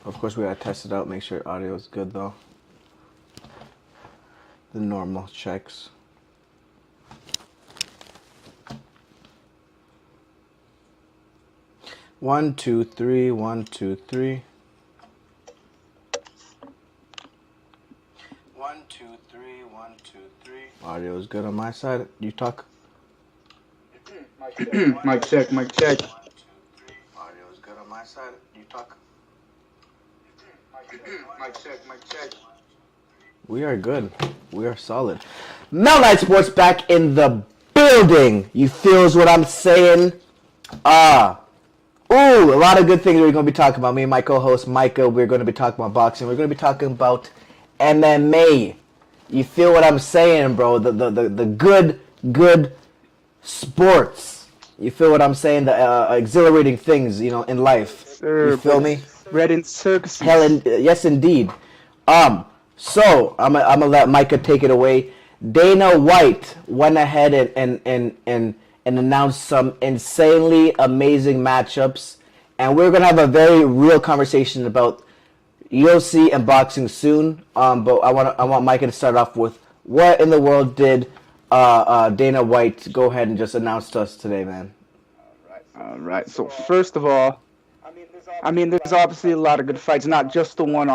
Of course, we gotta test it out, make sure audio is good though. The normal checks. One, two, three, 1, 2, 3. 1, 2, 3, 1, 2, 3. Audio is good on my side. You talk. Mic check, mic check. 1, 2, 3. Audio is good on my side. You talk. Mic check, mic check. We are good. We are solid. Mel Knight Sports back in the building. You feels what I'm saying? Ooh, a lot of good things we're going to be talking about. Me and my co-host Micah, we're going to be talking about boxing. We're going to be talking about MMA. You feel what I'm saying, bro? The good sports. You feel what I'm saying? The exhilarating things, in life. Sir, You feel me? Red in circuses. Yes, indeed. So I'm gonna let Micah take it away. Dana White went ahead and announced some insanely amazing matchups, and we're gonna have a very real conversation about UFC and boxing soon. But I want Micah to start off with what in the world did Dana White go ahead and just announce to us today, man? All right. So first of all, there's obviously a lot of good fights. Not just the ones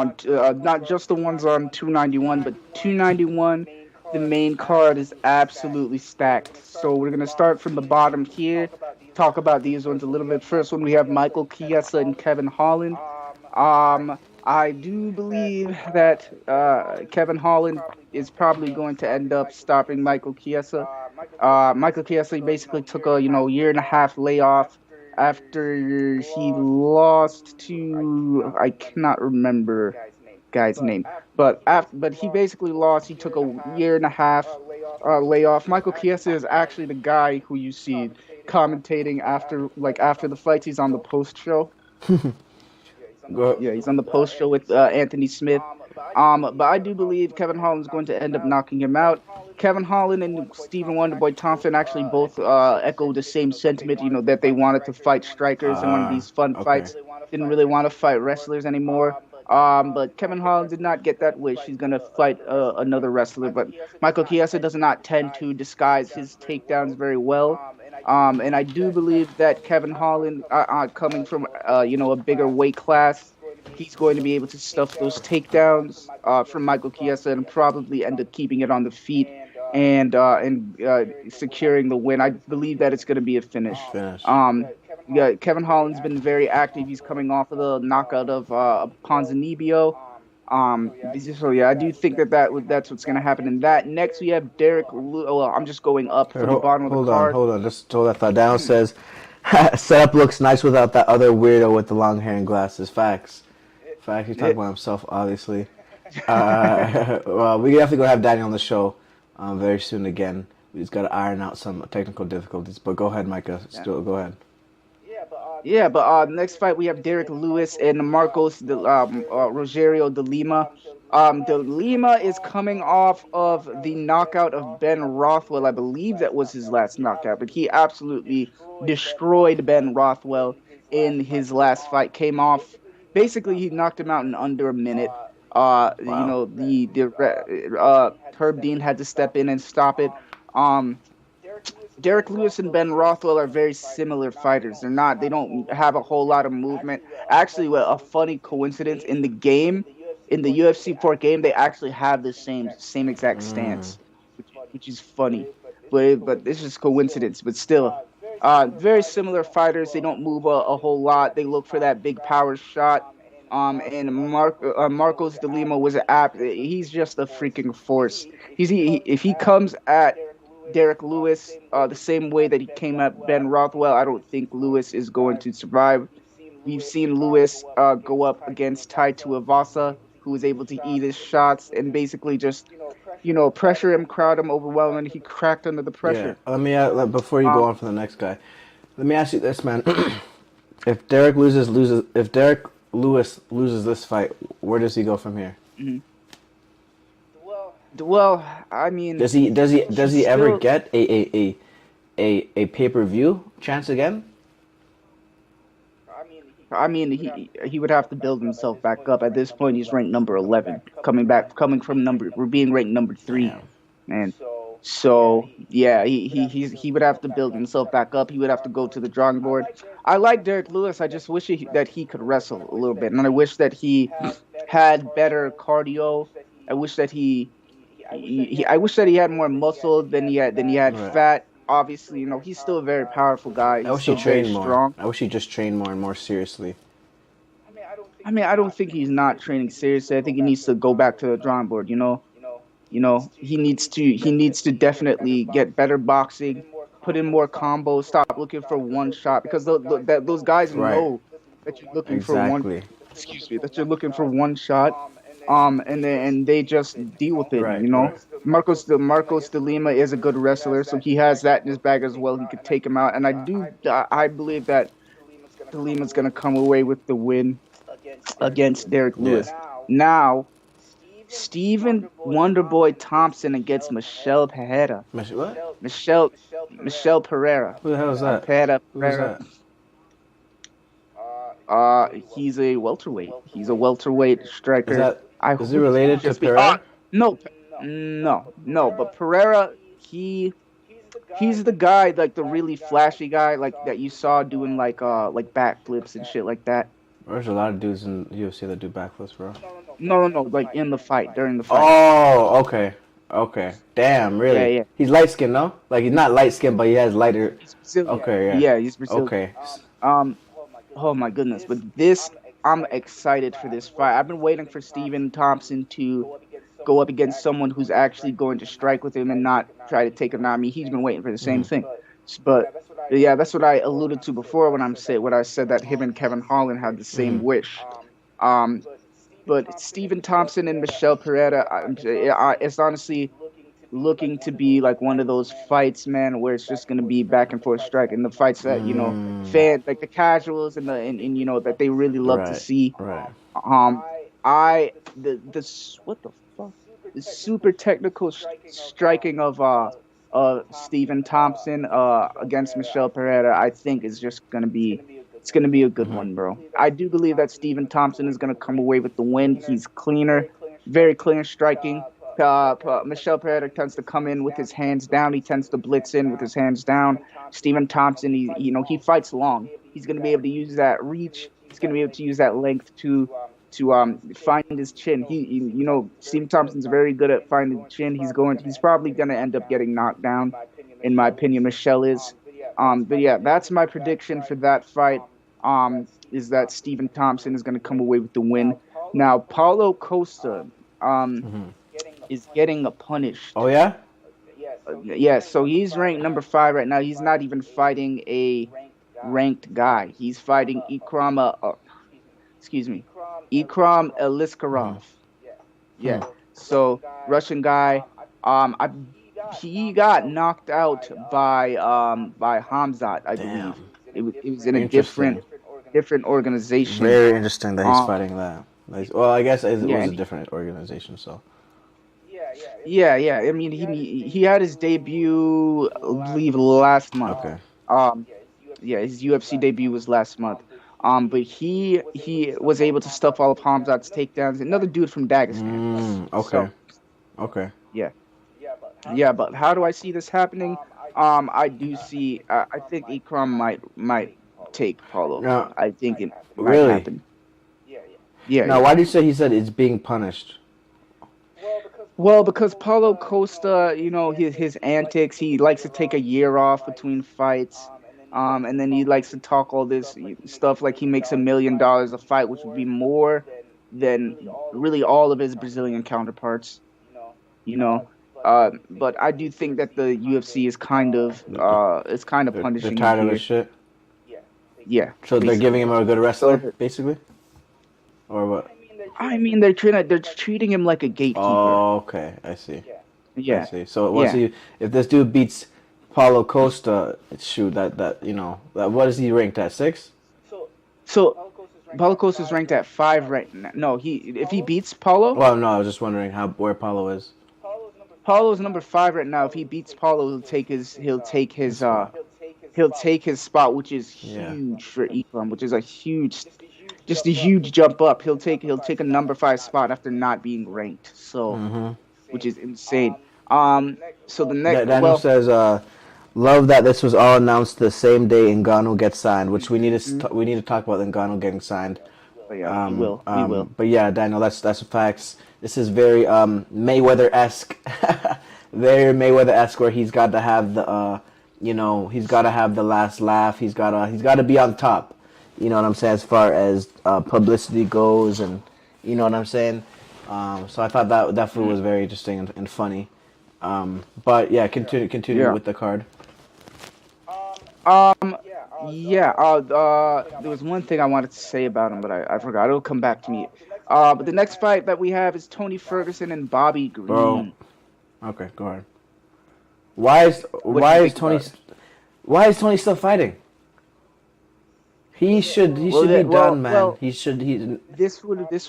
on 291, but 291. The main card is absolutely stacked. So we're gonna start from the bottom here. Talk about these ones a little bit. First one, we have Michael Chiesa and Kevin Holland. I do believe that Kevin Holland is probably going to end up stopping Michael Chiesa. Michael Chiesa basically took a year and a half layoff after he lost to, I cannot remember guy's name, but he basically lost. He took a year and a half layoff. Michael Chiesa is actually the guy who you see commentating after the fights. He's on the post show. Yeah, he's on the post show with Anthony Smith. But I do believe Kevin Holland's going to end up knocking him out. Kevin Holland and Stephen Wonderboy Thompson actually both echo the same sentiment, that they wanted to fight strikers in one of these fun fights. Didn't really want to fight wrestlers anymore. But Kevin Holland did not get that wish. He's going to fight another wrestler. But Michael Chiesa does not tend to disguise his takedowns very well. And I do believe that Kevin Holland, coming from a bigger weight class, he's going to be able to stuff those takedowns from Michael Chiesa and probably end up keeping it on the feet and securing the win. I believe that it's going to be a finish. Yeah, Kevin Holland's been very active. He's coming off of the knockout of Ponzinibbio. So yeah, I do think that's what's going to happen in that. Next, we have Derek. I'm just going up from the bottom of the card. Hold on. Just hold that thought down. Says setup looks nice without that other weirdo with the long hair and glasses. Facts. He's talking about himself, obviously. Well, we definitely gonna have Danny on the show very soon again. We just got to iron out some technical difficulties. But go ahead, Micah. Still go ahead. Yeah, but next fight we have Derek Lewis and Marcos Rogerio de Lima. De Lima is coming off of the knockout of Ben Rothwell. I believe that was his last knockout, but he absolutely destroyed Ben Rothwell in his last fight. Came off, basically he knocked him out in under a minute. Wow. Herb Dean had to step in and stop it. Derek Lewis and Ben Rothwell are very similar fighters. They don't have a whole lot of movement. Actually, a funny coincidence in the game, in the UFC 4 game, they actually have the same exact stance, which is funny. But it's just coincidence. But still, very similar fighters. They don't move a whole lot. They look for that big power shot. And Marcos de Lima he's just a freaking force. If he comes at Derek Lewis the same way that he came at Ben Rothwell, I don't think Lewis is going to survive. We've seen Lewis go up against Tai Tuivasa, who was able to eat his shots and basically just, pressure him, crowd him, overwhelm him, and he cracked under the pressure. Yeah. Let me before you go on for the next guy, let me ask you this, man. If Derek Lewis loses this fight, where does he go from here? Mm-hmm. Well, I mean, does he ever get a pay-per-view chance again? I mean, he would have to build himself back up. At this point, he's ranked number 11, coming from we're being ranked number 3, Damn. man. So yeah, he would have to build himself back up. He would have to go to the drawing board. I like Derek Lewis. I just wish that he could wrestle a little bit, and I wish that he had better cardio. I wish that I wish that he had more muscle than he had Right. fat. Obviously, he's still a very powerful guy. I He's wish he still very trained more. strong. I wish he just trained more and more seriously. I mean, I don't think he's not training seriously. I think he needs to go back to the drawing board. He needs to definitely get better boxing, put in more combos, stop looking for one shot because those guys Right. know that you're looking for one. Exactly. Excuse me, that you're looking for one shot. And they just deal with it. Right. Right. Marcos de Lima is a good wrestler, so he has that in his bag as well. He could take him out, and I believe that de Lima's gonna come away with the win against Derek Lewis. Now, Stephen Wonderboy Thompson against Michelle Pereira. What? Michelle Pereira. Who the hell is that? Who's that? He's a welterweight. He's a welterweight striker. Is he related to Pereira? No. But Pereira, he's the guy, like the really flashy guy, like that you saw doing like backflips and shit like that. There's a lot of dudes in UFC that do backflips, bro. No, like in the fight, during the fight. Oh, okay. Damn, really? Yeah. He's light skinned, no? Like he's not light skinned, but he has lighter. Okay, yeah. Yeah, he's Brazilian. Okay. Oh my goodness! But I'm excited for this fight. I've been waiting for Stephen Thompson to go up against someone who's actually going to strike with him and not try to take him out. I mean, he's been waiting for the same thing. But yeah, that's what I alluded to before when I said that him and Kevin Holland had the same wish. But Stephen Thompson and Michelle Pereira, it's honestly looking to be like one of those fights, man, where it's just gonna be back and forth striking. The fights that fans like the casuals and that they really love to see. Right. What the fuck? The super technical striking of Stephen Thompson against Michelle Pereira, I think is just gonna be. It's going to be a good one, bro. I do believe that Stephen Thompson is going to come away with the win. He's cleaner, very clean striking. Michelle Pereira tends to come in with his hands down. He tends to blitz in with his hands down. Stephen Thompson, he fights long. He's going to be able to use that reach. He's going to be able to use that length to find his chin. Stephen Thompson's very good at finding the chin. He's probably going to end up getting knocked down, in my opinion. Michelle is. But yeah, that's my prediction for that fight. Is that Stephen Thompson is going to come away with the win. Now, Paulo Costa is getting a punished. Oh, yeah? Yeah, so he's ranked number 5 right now. He's not even fighting a ranked guy. He's fighting Ikram Aliskerov. Yeah, so Russian guy. He got knocked out by Hamzat, I believe. It was in a different organization. Very interesting that he's fighting that. Well, I guess it was a different organization, so. Yeah. I mean, he had his debut, I believe, last month. Okay. His UFC debut was last month. But he was able to stuff all of Hamzat's takedowns. Another dude from Dagestan. Okay. Yeah, but how do I see this happening? I do see. I think Ikram might take Paulo. No. I think it might Really? happen. Yeah. Now, why do you say he said it's being punished? Well, because Paulo Costa, his antics. He likes to take a year off between fights. And then he likes to talk all this stuff like he makes $1 million a fight, which would be more than really all of his Brazilian counterparts. But I do think that the UFC is kind of punishing. They're tired him of this shit? Yeah. So they're giving him a good wrestler, basically? Or what? I mean, they're treating him like a gatekeeper. Oh, okay. I see. Yeah. I see. So if this dude beats Paulo Costa, shoot, what is he ranked at, 6? So Paulo Costa is ranked at 5 right now. No, if he beats Paulo. Well, no, I was just wondering where Paulo is. Paulo's number 5 right now. If he beats Paulo, he'll take his he'll take his spot, which is Yeah. huge for Ikram, which is just a huge jump up. He'll take a number 5 spot after not being ranked. So, Mm-hmm. which is insane. So the next, Daniel well, says, love that this was all announced the same day Ngannou gets signed, which we need to talk about Ngannou getting signed. but yeah, we will. But yeah, Daniel, that's facts. This is very Mayweather-esque, very Mayweather-esque, where he's got to have the he's got to have the last laugh. He's got to be on top. You know what I'm saying, as far as publicity goes, and you know what I'm saying. So I thought that definitely was very interesting and funny. But yeah, continue Yeah. with the card. Yeah. There was one thing I wanted to say about him, but I forgot. It'll come back to me. But the next fight that we have is Tony Ferguson and Bobby Bro, Green. okay, go ahead. Why What do you is think Tony about it? why is Tony still fighting? He should be done, man. Well, He this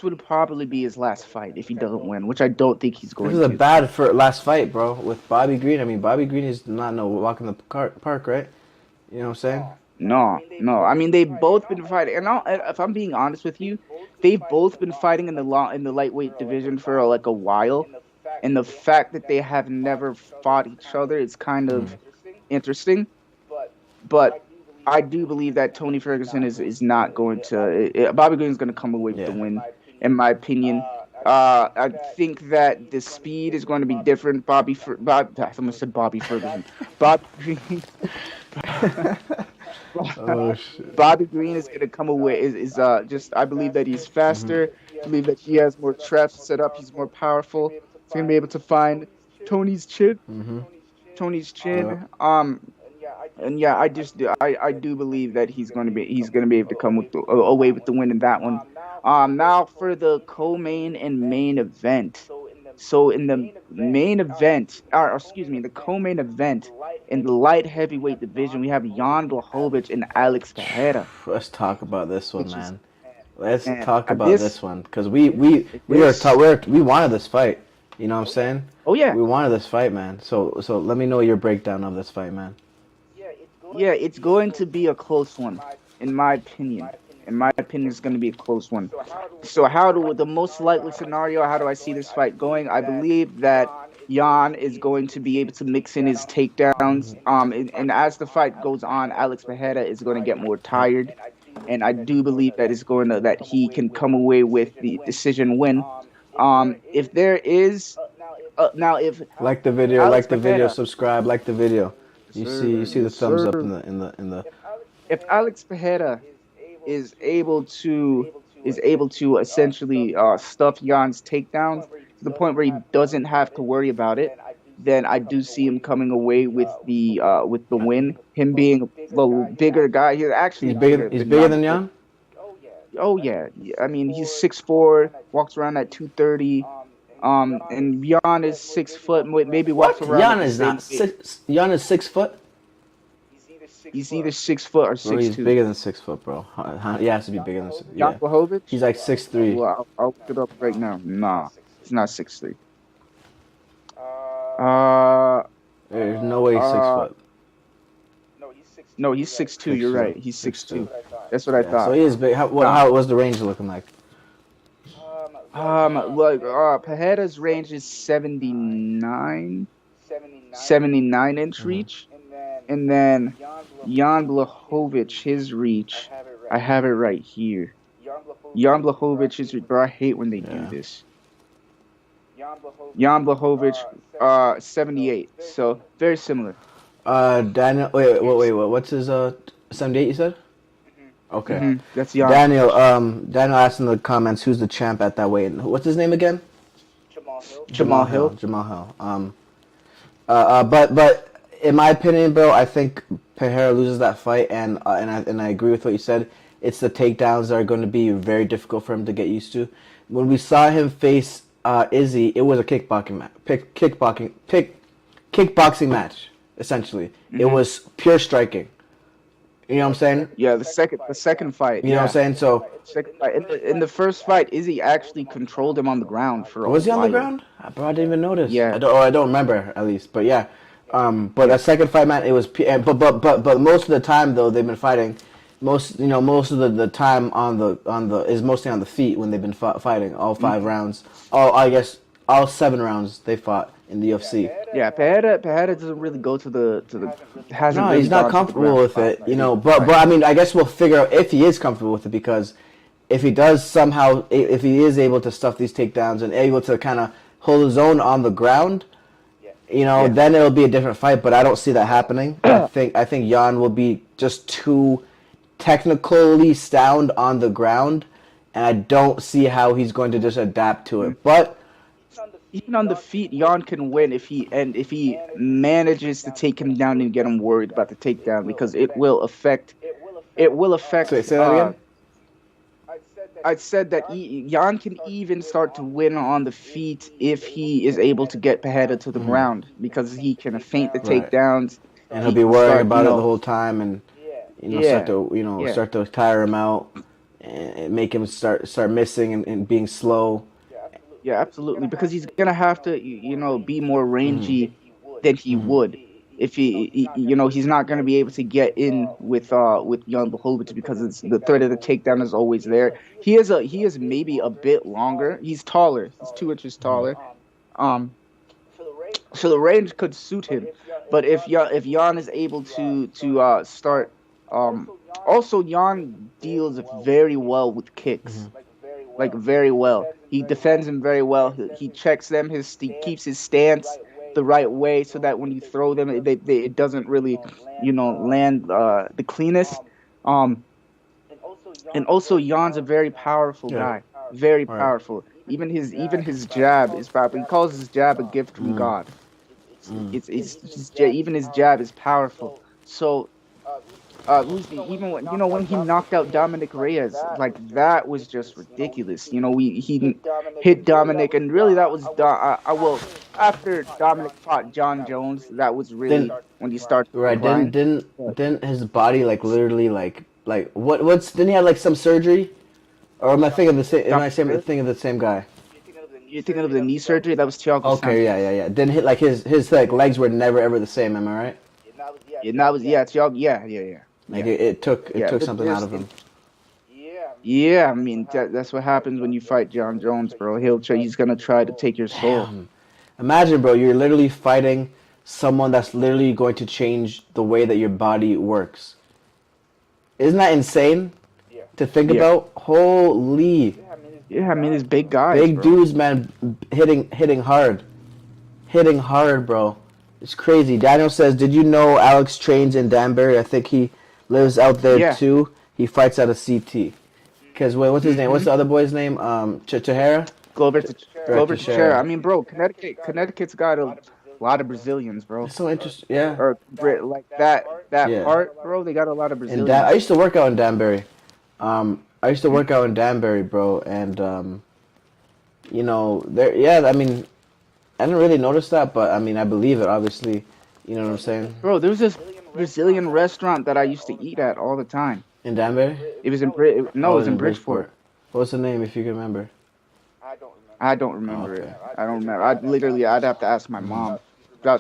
would probably be his last fight if he doesn't win, which I don't think he's This going is a to. bad for last fight, bro. With Bobby Green, I mean, Bobby Green is not no walk in the park, right? You know what I'm saying? No. I mean, they've both been fighting, and if I'm being honest with you, they've both been fighting in the lightweight division for like a while, and the fact that they have never fought each other is kind of interesting. But I do believe that Tony Ferguson is not going to. Bobby Green is going to come away with the Yeah. win, in my opinion. I think that the speed is going to be different. I almost said Bobby Ferguson. Bobby Green. Oh shit. Bobby Green is going to come away. Is just I believe that he's faster. I believe that he has more traps set up. He's more powerful. He's going to be able to find Tony's chin. Mhm. Tony's chin. Yeah. And yeah, I do believe that he's going to be able to come away with the win in that one. Now for the co-main and main event. So in the main event, or excuse me, the co-main event in the light heavyweight division, we have Jan Blachowicz and Alex Pereira. Let's talk about this one, Which is- man. Let's man, talk about this- this one because we wanted this fight. You know what I'm saying? Oh yeah, We wanted this fight, man. So let me know your breakdown of this fight, man. yeah, it's going to be a close one, in my opinion. In my opinion, it's going to be a close one. So the most likely scenario, how do I see this fight going? I believe that Jan is going to be able to mix in his takedowns. And as the fight goes on, Alex Pereira is going to get more tired. And I do believe that that he can come away with the decision win. If there is now if Like the video, Alex like the video, Pereira. subscribe, like the video. You see the thumbs up in the. if Alex Pereira is able to essentially stuff Jan's takedowns to the point where he doesn't have to worry about it, then I do see him coming away with the win. Him being the bigger guy, he's actually He's bigger. He's bigger than Jan. Oh yeah. I mean he's 6'4", walks around at 230. And Jan is 6 foot, maybe walks around. Jan at the is same not weight. 6. Jan is 6 foot. He's either 6 foot or Bro, he's 6'2". bigger than 6 foot, bro. He has to be bigger than 6. Jan Yeah. Blachowicz? He's like 6'3". Well, I'll look it up right now. Nah, he's not 6'3". There's no way he's 6 foot. No, he's 6'2". You're 6'2". right. He's 6'2". That's what I Yeah, thought. so he is big. How was the range looking like? Pereira's range is 79 inch reach, and then Jan Blachowicz, his reach, I have it right here. Jan Blachowicz is, bro, I hate when they do Yeah. this. Jan Blachowicz, 78, so very similar. Daniel. Wait. What's his 78? You said. Okay. That's Jan. Daniel asked in the comments who's the champ at that weight. What's his name again? Jamal Hill. Jamal Hill. But in my opinion, bro, I think Pereira loses that fight, and I agree with what you said. It's the takedowns that are going to be very difficult for him to get used to. When we saw him face Izzy, it was a kickboxing match. Essentially, it was pure striking. You know what I'm saying? Yeah, the second fight. You know what I'm saying? So Second fight. In the first fight, Izzy actually controlled him on the ground for a was he on the while. ground? Bro, I didn't even notice. Yeah. I don't remember at least. But yeah, But a second fight, man, it was. But most of the time though, they've been fighting. Most of the time on the is mostly on the feet when they've been fighting all 5 rounds. I guess all 7 rounds they fought in the UFC. Yeah, Pereira doesn't really go to the hasn't No, really he's not gone to the comfortable ground with fight. it, But I mean, I guess we'll figure out if he is comfortable with it, because if he does somehow, if he is able to stuff these takedowns and able to kind of hold his own on the ground, then it'll be a different fight. But I don't see that happening. I think Jan will be just too technically sound on the ground, and I don't see how he's going to just adapt to it. But even on the feet, Jan can win if he manages to take him down and get him worried about the takedown, because it will affect. say that again. I said that Jan can even start to win on the feet if he is able to get Pereira to the ground, because he can feint the takedowns, and he'll be worrying about it the whole time, and start to tire him out and make him start missing and being slow. Yeah, absolutely, because he's gonna have to be more rangy than he would if he's not gonna be able to get in with Jan Blachowicz, because the threat of the takedown is always there. He is maybe a bit longer. He's taller. He's 2 inches taller. So the range could suit him, but if Jan is able to start, also Jan deals very well with kicks, like very well. He defends him very well. He checks them. He keeps his stance the right way, so that when you throw them, it doesn't really land the cleanest. And also Jan's a very powerful guy, very powerful. Even his jab is powerful. He calls his jab a gift from God. Even his jab is powerful. So even when he knocked out Dominic Reyes, like, that was just ridiculous. He hit Dominic, and really that was after Dominic fought John Jones, that was really when he started. Right? Didn't his body literally what's didn't he have some surgery? Or am I thinking the same? Am I thinking of the same guy? You're thinking of the knee surgery? That was Thiago. Okay, yeah. Didn't hit his legs were never ever the same. Am I right? Thiago. Yeah. It took something out of him. Yeah, I mean that's what happens when you fight John Jones, bro. He's gonna try to take your soul. Damn. Imagine, bro, you're literally fighting someone that's literally going to change the way that your body works. Isn't that insane to think about? Holy. Yeah, I mean, it's big guys. Big dudes, man, hitting hard, bro. It's crazy. Daniel says, "Did you know Alex trains in Danbury? I think he lives out there too. He fights out of CT. Because what's his name? What's the other boy's name? Chihara? Glover Teixeira. I mean, bro, Connecticut's got a lot of Brazilians, bro. It's so interesting. Yeah. Or like that part, bro. They got a lot of Brazilians. I used to work out in Danbury. Bro, and there. Yeah, I mean, I didn't really notice that, but I mean, I believe it. Obviously, you know what I'm saying. Bro, there was this Brazilian restaurant that I used to eat at all the time. In Danbury? It was in it was in Bridgeport. What's the name, if you can remember? I don't remember it. I don't remember. I'd have to ask my mom.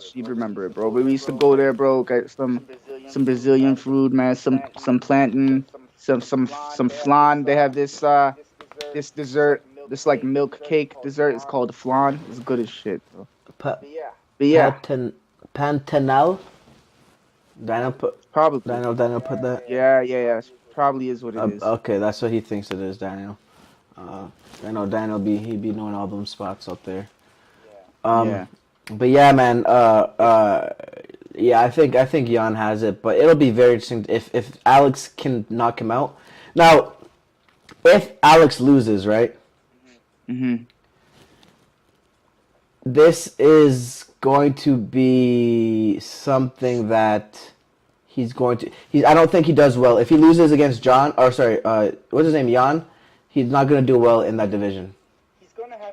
She'd remember it, bro. But we used to go there, bro. Get some Brazilian food, man. Some plantain, some flan. They have this dessert, this milk cake dessert. It's called flan. It's good as shit, bro. But yeah. Pantanal? Daniel put put that. Yeah. Probably is what it is. Okay, that's what he thinks it is, Daniel. I know Daniel he be knowing all them spots up there. But yeah, man. I think Jan has it, but it'll be very interesting if Alex can knock him out. Now, if Alex loses, right? Mm-hmm. This is going to be something that he's going to. I don't think he does well if he loses against what's his name, Jan. He's not going to do well in that division.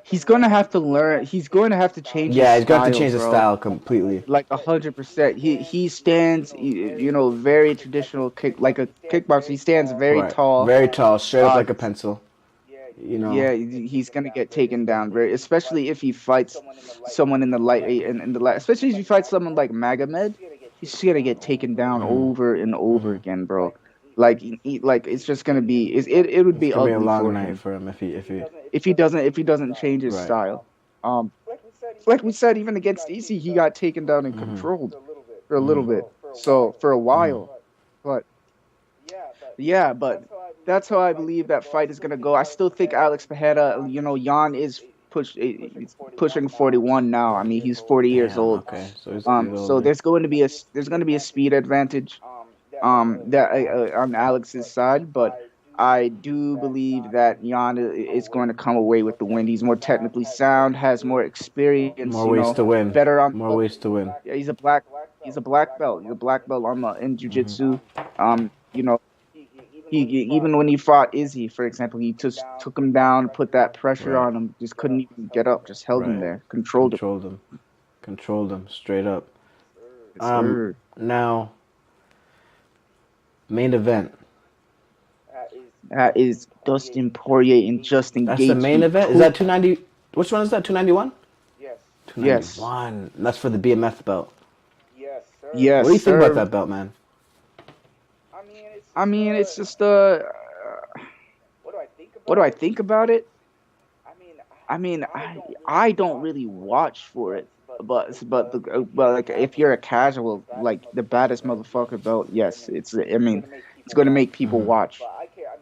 He's going to have to learn. He's going to have to change. Yeah, his he's going to have to style, change the style completely. Like 100%. He stands, very traditional like a kickboxer. He stands very tall. Very tall, straight up like a pencil. You know. Yeah, he's gonna get taken down very, especially if he fights someone in the light, especially if he fights someone like Magomed, he's gonna get taken down Mm-hmm. over and over Mm-hmm. again, bro. Like, like it's just gonna be, it would It's be gonna be a ugly long for night him for him if he. if he doesn't change his Right. style. Um, like we said, even against Easy, he got taken down and Mm-hmm. controlled for a little Mm-hmm. bit. So for a Mm-hmm. while, but yeah, but that's how I believe that fight is gonna go. I still think Alex Pereira, Jan is he's pushing 41 now. I mean, he's 40 years Damn. old. Okay. So he's So older. there's going to be a speed advantage that on Alex's side, but I do believe that Jan is going to come away with the win. He's more technically sound, has more experience, More ways to win. better on. More ways to win. Yeah, he's a black belt. He's a black belt on in Mm-hmm. jiu-jitsu. You know, even when he fought Izzy, for example, he just took him down, put that pressure Right. on him, just couldn't even get up, just held him Right. there, controlled him. Controlled him. Controlled him straight up. Yes, sir. Now, main event. That is Dustin Poirier and Justin That's the main Gaethje. event. Is that 290? Which one is that? 291. Yes. 291. That's for the BMF belt. Yes, What do you think about sir. that belt, man? I mean, it's just what do I think about it? I mean, I don't really watch for it, but like if you're a casual, like the baddest motherfucker belt, yes, I mean, it's going to make people Mm-hmm. watch.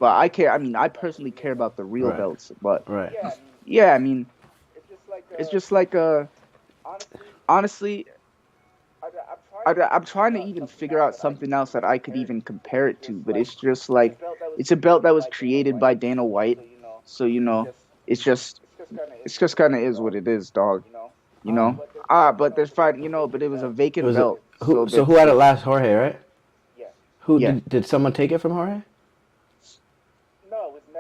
But I care. I mean, I personally care about the real Right. belts. But Right. yeah, I mean, it's just like honestly, I'm trying to even figure out something else that I could even compare it to, but it's just like it's a belt that was created by Dana White, so it's just kind of is what it is, dog. But there's fight, but it was a It vacant was belt, who? so So who had it last? Jorge, right? Who Yeah. did someone take it from Jorge?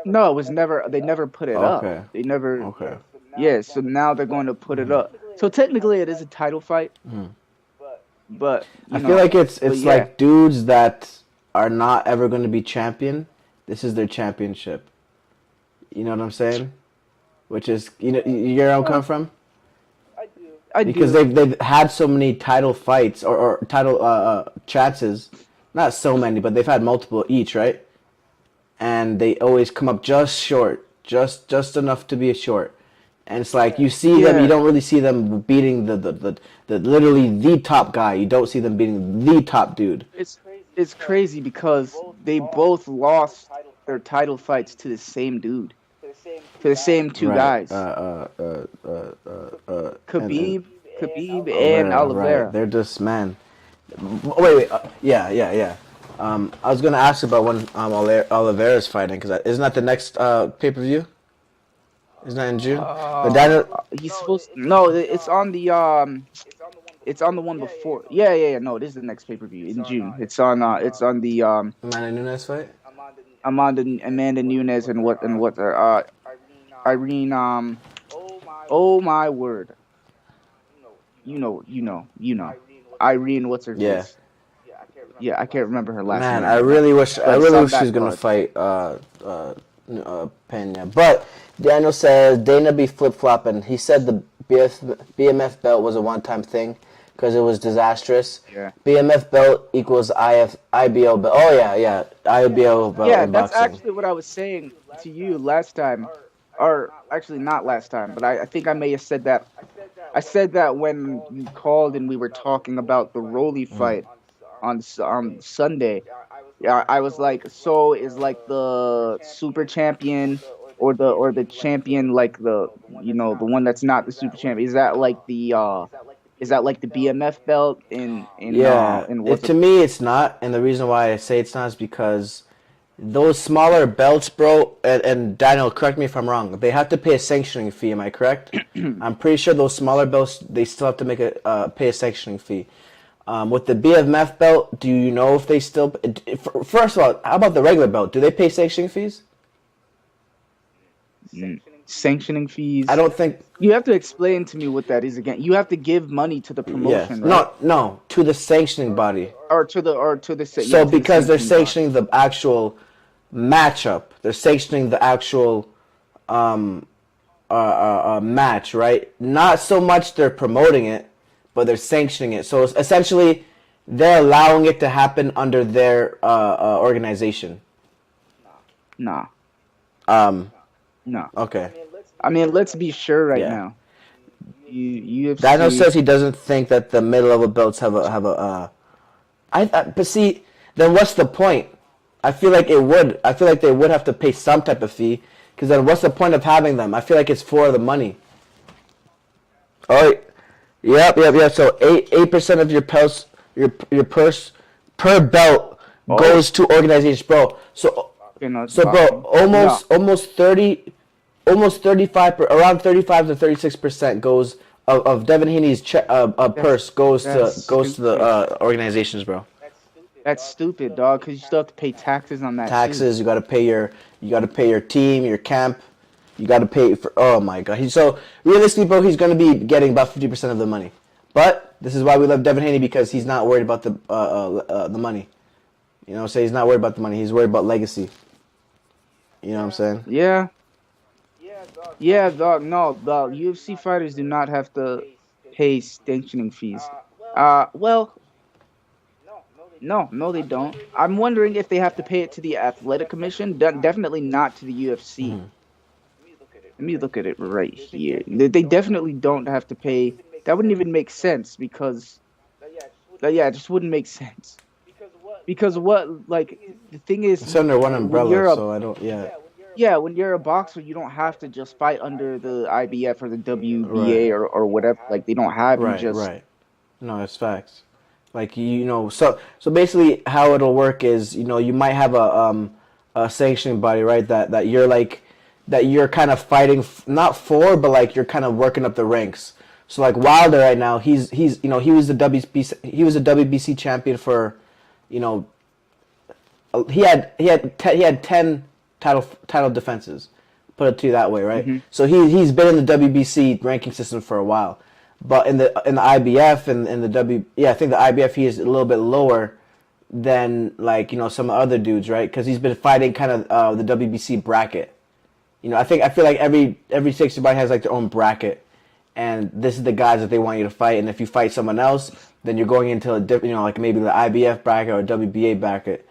no, it was never. They never put it up. Okay. They never. Okay. Yeah, so now they're going to put it up. So technically, it is a title fight, Mhm. but I feel like it's but yeah. like dudes that are not ever going to be champion. This is their championship. You know what I'm saying? Which is you know where I'm come from I because do. they've had so many title fights or title chances. Not so many, but they've had multiple each, right? And they always come up just short, just enough to be short. And it's like you see them, you Yeah. don't really see them beating the literally the top guy. You don't see them beating the top dude. It's crazy because they both lost their title fights to the same dude, to the same two Right. guys, And Khabib and Oliveira. Right. They're just man. Wait. Yeah. I was gonna ask about when Oliveira's fighting because isn't that the next pay-per-view? Isn't that in June? But Daniel. He's supposed no, it's on the one before. Yeah. No, this is the next pay per view in June. It's on the Amanda Nunes fight. Amanda Nunes and Irene oh my word. You know. Irene, what's her Yeah. face? Yeah, I can't remember her last Man, name. I really wish But it's on she was that gonna card. fight Pena. But Daniel says Dana be flip flopping. He said the BMF belt was a one time thing because it was disastrous. Yeah. BMF belt equals IBO belt. Oh yeah, IBO belt Yeah, in that's boxing. actually what I was saying to you last time. Or actually not last time, but I think I may have said that. I said that when you called and we were talking about the Rolly fight on Sunday. Yeah, I was like, so is like the super champion or the champion like the the one that's not the super champion. Is that like the BMF belt Yeah, in what's to me it's not, and the reason why I say it's not is because those smaller belts, bro, and Daniel, correct me if I'm wrong. They have to pay a sanctioning fee. Am I correct? I'm pretty sure those smaller belts they still have to make pay a sanctioning fee. With the BMF belt, do you know if they still? First of all, how about the regular belt? Do they pay sanctioning fees? sanctioning fees. I don't think. You have to explain to me what that is again. You have to give money to the Yes. promotion, right? No, to the sanctioning body. Or to the So because they're sanctioning body. sanctioning the actual matchup, they're sanctioning the actual match, right? Not so much they're promoting it, but they're sanctioning it. So essentially, they're allowing it to happen under their organization. Nah, Um, nah. okay, I mean, let's be sure right yeah. now. Dino UFC. says he doesn't think that the mid-level belts have a. But see, then what's the point? I feel like it would. I feel like they would have to pay some type of fee, because then what's the point of having them? I feel like it's for the money. Oh, yep. So 8% of your purse per belt Oh, goes to organizations, bro. So you know, it's so bro, boxing. No, almost 35, around 35 to 36% goes of Devin Haney's that's purse goes that's to the stupid. organizations, bro. That's stupid, dog. Because you still have to pay taxes on that too. Taxes, you got to pay your team, your camp. You got to pay for. Oh my god. So realistically, bro, he's going to be getting about 50% of the money. But this is why we love Devin Haney, because he's not worried about the money. You know what I'm saying? He's not worried about the money. He's worried about legacy. You know what I'm saying? Yeah, yeah, dog. No, the UFC fighters do not have to pay sanctioning fees. Well, no, they don't. I'm wondering if they have to pay it to the athletic commission. Definitely not to the UFC. Mm-hmm. Let me look at it right here. They definitely don't have to pay. That wouldn't even make sense because, yeah, it just wouldn't make sense. Because what, like, the thing is, It's under one when umbrella, you're a so I don't. Yeah. yeah, when you're a boxer, you don't have to just fight under the IBF or the Right. WBA or whatever. Like they don't have you Right. just Right. No, it's facts. Like so basically how it'll work is, you might have a sanctioning body, right? That you're kind of fighting not for, but like you're kind of working up the ranks. So like Wilder right now, he's he was the WBC champion for, you know he had 10 title defenses. Put it to you that way, right? hmm So he's been in the WBC ranking system for a while, but in the IBF and in the I think the IBF he is a little bit lower than, like, some other dudes, right? Because he's been fighting kind of the WBC bracket. I feel like every 60 has like their own bracket, and this is the guys that they want you to fight. And if you fight someone else, then you're going into a different, like maybe the IBF bracket or WBA bracket,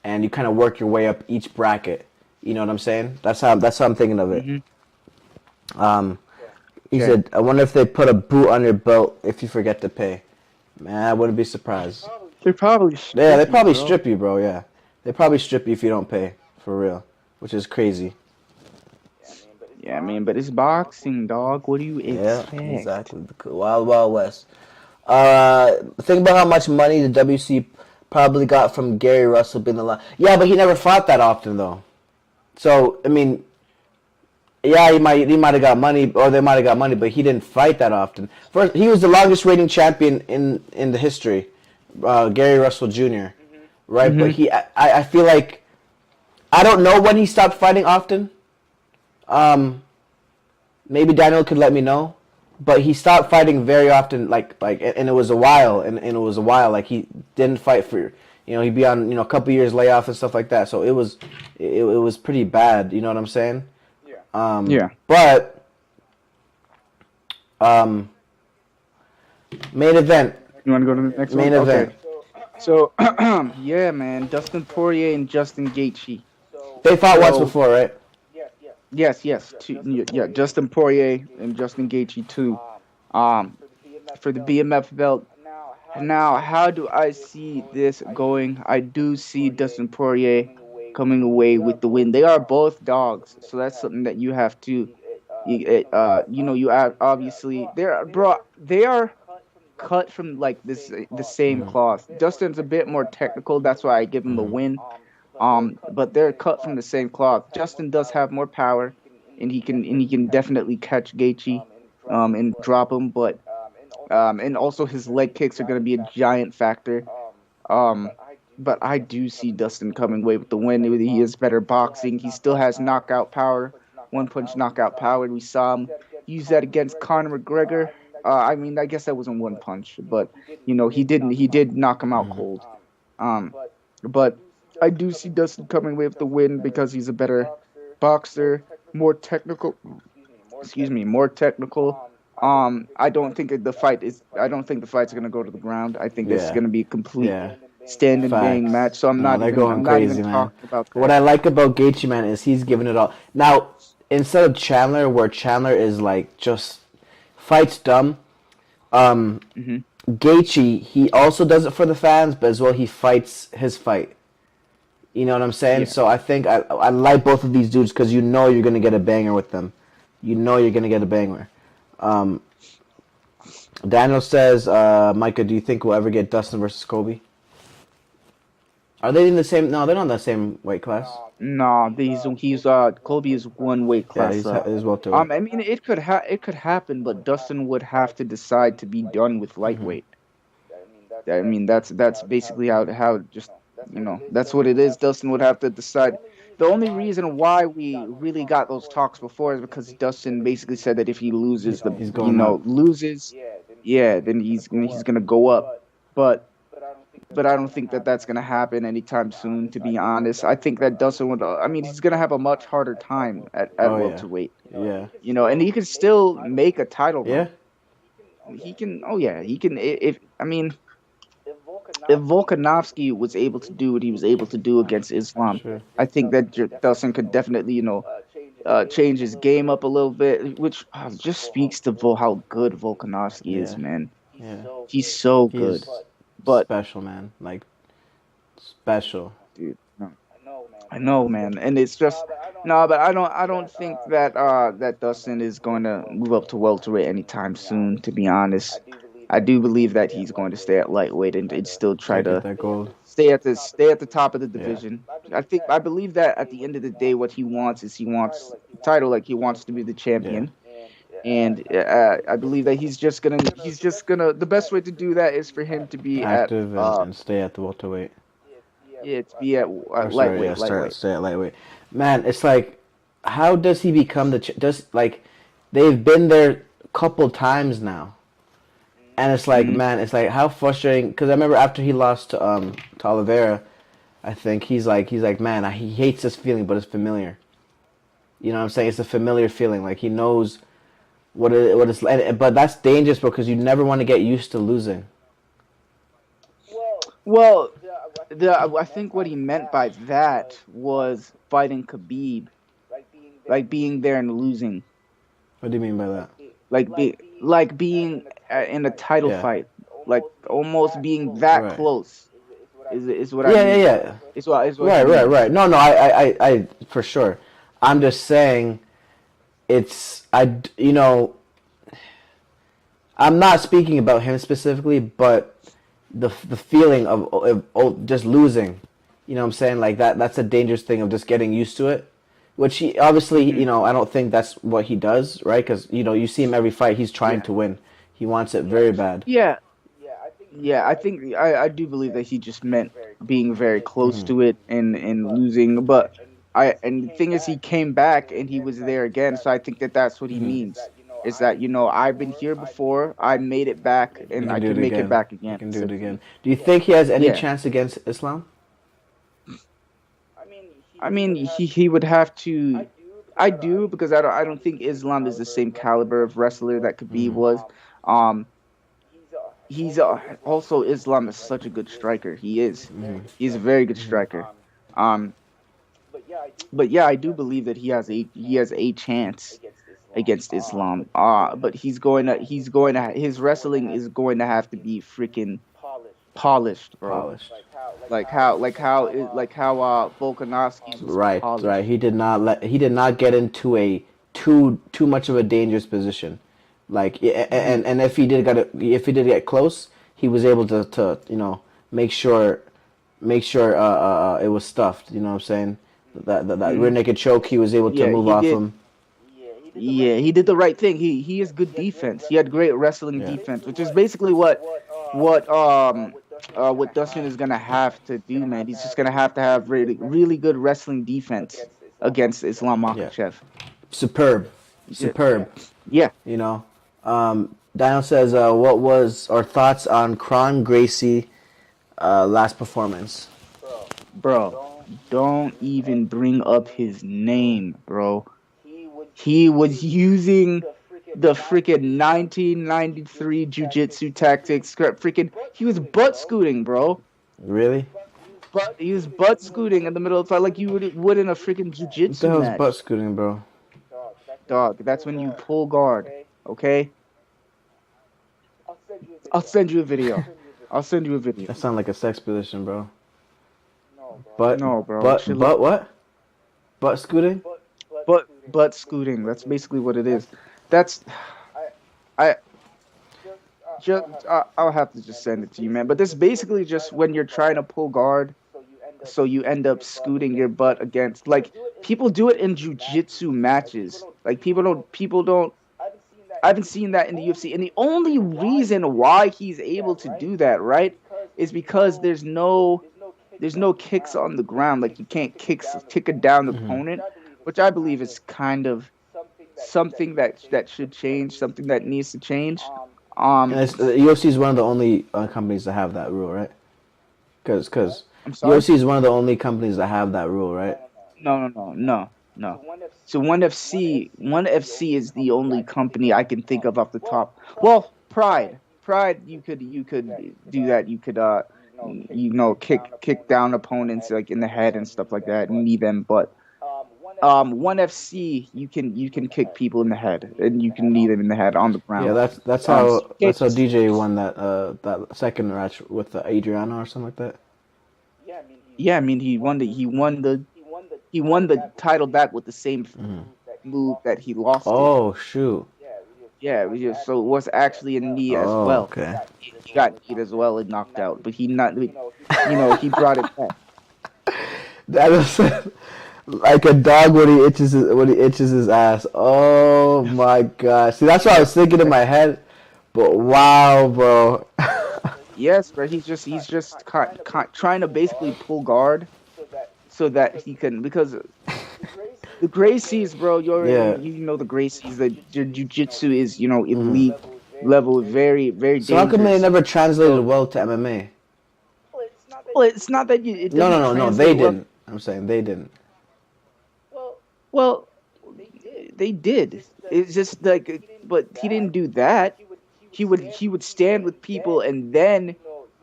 and you kind of work your way up each bracket. You know what I'm saying? That's how I'm thinking of it. hmm Um, he Okay. said, "I wonder if they put a boot on your belt if you forget to pay." Man, I wouldn't be surprised. They probably Yeah, they strip you, probably bro. strip you, bro. Yeah, they probably strip you if you don't pay, for real, which is crazy. Yeah, I mean, but it's boxing, dog. What do you Yeah, expect? exactly. The Wild Wild West. Think about how much money the WC probably got from Gary Russell being the last. Yeah, but he never fought that often though. So I mean, yeah, he might have got money, or they might have got money, but he didn't fight that often. First, he was the longest reigning champion in the history, Gary Russell Jr. Right? But hmm I feel like, I don't know when he stopped fighting often. Um, Maybe Daniel could let me know, but he stopped fighting very often. And it was a while, and it was a while. Like he didn't fight for, he'd be on a couple years layoff and stuff like that. So it was pretty bad. You know what I'm saying? Yeah. But um, main event, You want to go to the next main one? event. Okay. So, yeah, man, Dustin Poirier and Justin Gaethje. They fought once So, before, right? yes, yeah, Justin Poirier and Justin Gaethje too. Um, for the BMF belt. Now, how do I see this going? I do see Dustin Poirier coming away with the win. They are both dogs, so that's something that you have to, obviously they are cut from like the same Mhm. cloth. Dustin's a bit more technical, that's why I give him the Mhm. win. But they're cut from the same cloth. Justin does have more power, and he can definitely catch Gaethje, and drop him. But and also his leg kicks are going to be a giant factor. Um, but I do see Dustin coming away with the win. He is better boxing. He still has knockout power, one punch knockout power. We saw him use that against Conor McGregor. I mean, I guess that wasn't one punch, but he did knock him out Mhm. cold. Um, but I do see Dustin coming away with the win because he's a better boxer. more technical. Excuse me, more technical. I don't think the fight is. I don't think the fight's gonna go to the ground. I think this is Yeah. gonna be a complete Yeah. stand and bang match. Facts. So I'm No, not they're even. going I'm not even crazy, man. talking about What that. I like about Gaethje, man, is he's giving it all. Now, instead of Chandler, where Chandler is like just fights dumb, Hmm. Gaethje, he also does it for the fans, but as well he fights his fight. You know what I'm saying? Yeah. So I think I like both of these dudes because you know you're gonna get a banger with them. You know you're gonna get a banger. Um, Daniel says, Micah, do you think we'll ever get Dustin versus Kobe? Are they in the same? No, they're not in the same weight class. No, he's Kobe is one weight Yeah, class up. he's welterweight. I mean, it could happen, but Dustin would have to decide to be done with Hmm. lightweight. I mean, that's basically how just that's what it is. Dustin would have to decide. The only reason why we really got those talks before is because Dustin basically said that if he loses He's going up. yeah, then he's gonna go up. But I don't think that that's gonna happen anytime soon. To be honest, I think that Dustin would. I mean, he's gonna have a much harder time at Oh yeah, welterweight. yeah, And he can still make a title yeah. run. He can. Oh yeah, he can. If I mean, if Volkanovski was able to do what he was able to do against Islam, Sure. I think that Dustin could definitely, change his game up a little bit, which just speaks to how good Volkanovski is, Yeah, man. yeah. He's so He good. is But, special, man. Like special. dude, no, I know, man, and it's just no, but I don't think that that Dustin is going to move up to welterweight anytime soon. To be honest, I do believe that he's going to stay at lightweight and still Try try to get to that gold. stay at the top of the Yeah. division. I believe that at the end of the day, what he wants is he wants the title, like he wants to be the Yeah. champion. And I believe that he's just gonna the best way to do that is for him to be at Active and stay at the welterweight. yeah, to be at Or sorry, yeah, lightweight. stay at lightweight. Man, it's like, how does he become the? Does like, they've been there a couple times now, and it's like, Hmm. man, it's like how frustrating. Because I remember after he lost to Oliveira, I think he's like, man, he hates this feeling, but it's familiar. You know what I'm saying? It's a familiar feeling. Like he knows what it's like, but that's dangerous because you never want to get used to losing. Well, I think what he meant by that was fighting Khabib, like being there and losing, What do you mean by that? like being in a title Yeah. fight, like almost being that Right. close is what I Yeah, yeah, mean. yeah. Is what he Right, right, means. right. No, no, I for sure. I'm just saying, you know, I'm not speaking about him specifically, but the feeling of just losing, you know what I'm saying? Like that's a dangerous thing of just getting used to it. Which he obviously, Hmm. I don't think that's what he does, right? Because you see him every fight, he's trying Yeah, to win. He wants it very bad. yeah, yeah. I think I do believe that he just meant being very close Hmm. to it and losing, but. And the thing is, he came back and he was there again. So I think that that's what he Hmm. means. Is that I've been here before, I made it back, He and can I do it can make it again. back He again. can do it again. Essentially, Do you think he has any yeah. chance against Islam? I mean, he would have to. I do because I don't think Islam is the same caliber of wrestler that Khabib Hmm. was. Um, he's also Islam is such a good striker. He is. Hmm. He's a very good Hmm. striker. Um, but yeah, I do believe that he has a chance against Islam. But he's going to his wrestling is going to have to be freaking polished, bro. Polished. Like how Volkanovski's was Right, right. polished. He did not get into a too much of a dangerous position. Like Hmm. and if he did get close, he was able to make sure it was stuffed. You know what I'm saying? That rear Hmm. naked choke, he was able to Yeah, move he off did. him. Yeah, he did the right thing. He has good defense. He had great wrestling Yeah. defense, which is basically what Dustin is gonna have to do, man. He's just gonna have to have really good wrestling defense against Islam Yeah. Makhachev. Superb. Yeah, Superb. yeah, You know. Daniel says, what was our thoughts on Kron Gracie last performance? bro. Don't even bring up his name, bro. he was using the freaking 1993 jujitsu tactics. Freaking, he was butt scooting, bro. Really? But he was butt scooting in the middle of the fight like you would in a freaking What the jujitsu hell's butt match. scooting, bro? Dog, that's when you pull guard. Okay, I'll send you a video. I'll send you a video. That sounds like a sex position, bro. But, No, bro. but, Chill out. but what? Butt scooting? Butt scooting. That's basically what it is. That's I just I'll have to just send it to you, man. But this basically just when you're trying to pull guard, so you end up scooting your butt against. Like people do it in jujitsu matches. Like people don't. I haven't seen that in the UFC, and the only reason why he's able to do that, right, is because there's no kicks on the ground. Like you can't kick it down the opponent, which I believe is kind of something that should change, something that needs to change. And UFC is one of the only companies that have that rule, right? Because I'm sorry. UFC is one of the only companies that have that rule, right? No. So One FC is the only company I can think of off the top. Well, Pride, you could do that. You could kick down opponents like in the head and stuff like that, and knee them. But One FC, you can kick people in the head and you can knee them in the head on the ground. Yeah, that's how DJ won that second match with Adriano or something like that. Yeah, I mean he won the title back with the same move that he lost. Oh shoot! Yeah, so it was actually a knee as well. Okay. He got kneed as well and knocked out, but he brought it back. That is like a dog when he itches his ass. Oh my gosh! See, that's what I was thinking in my head. But wow, bro. Yes, but he's just trying to basically pull guard so that he can, because the Gracies, bro, you know the Gracies, that your jiu-jitsu is, elite level, very, very dangerous. So how come they never translated well to MMA? Well, it's not that you. It doesn't No, they didn't. I'm saying they didn't. Well, they did. It's just like, but he didn't do that. He would stand with people and then,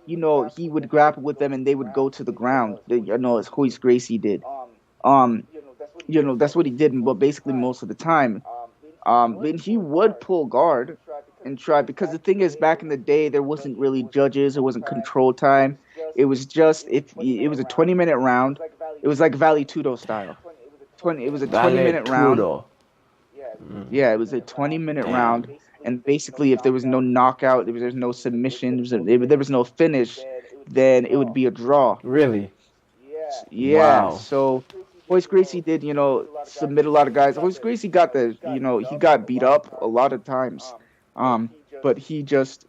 he would grapple with them and they would go to the ground. As Hoist Gracie did. That's what he did, but basically most of the time. But he would pull guard and try, because the thing is, back in the day, there wasn't really judges, it wasn't control time. It was just, it was a 20-minute round. It was like Vale Tudo style. It was a 20-minute round. Yeah, it was a 20-minute round. And basically, if there was no knockout, if there was no submission, if there was no finish, then it would be a draw. Really? Yeah. Wow. So Hoist Gracie did, submit a lot of guys. Hoist Gracie got he got beat up a lot of times. But he just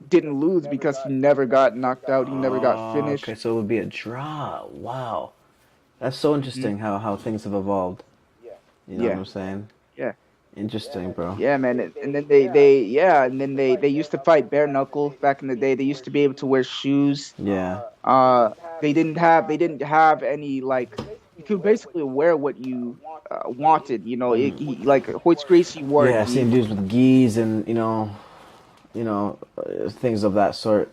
didn't lose because he never got knocked out. He never got finished. Okay, so it would be a draw. Wow. That's so interesting how things have evolved. You know what I'm saying? Yeah. Interesting, bro. Yeah, man. And then they used to fight bare knuckle back in the day. They used to be able to wear shoes. Yeah. They didn't have any, like, you could basically wear what you wanted. Like Hoist Gracie wore. Yeah, I've seen dudes with gis and things of that sort.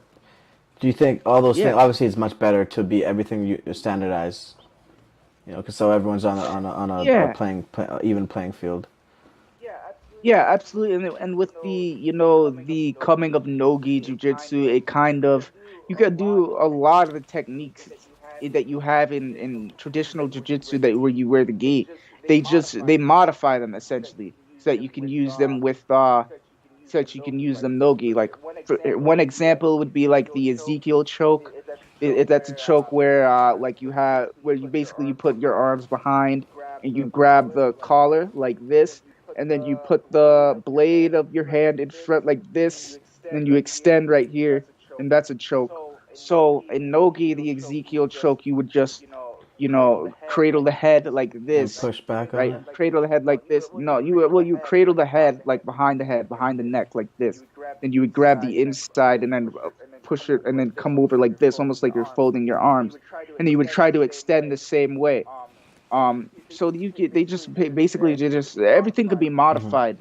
Do you think all those things? Obviously, it's much better to be everything standardized. Because so everyone's on a even playing field. Yeah, absolutely. And with the coming of no-gi jiu-jitsu, it kind of, you can do a lot of the techniques that you have in traditional jiu-jitsu where you wear the gi. They modify them essentially so that you can use them no-gi. Like one example would be like the Ezekiel choke. That's a choke where you basically put your arms behind and you grab the collar like this, and then you put the blade of your hand in front like this, and you extend right here, and that's a choke. So in no-gi, the Ezekiel choke, you would just, cradle the head like this. And push back on right? it? Cradle the head like this. No, you cradle the head like behind the neck like this. Then you would grab the inside and then push it and then come over like this, almost like you're folding your arms. And then you would try to extend the same way. So they just basically just everything could be modified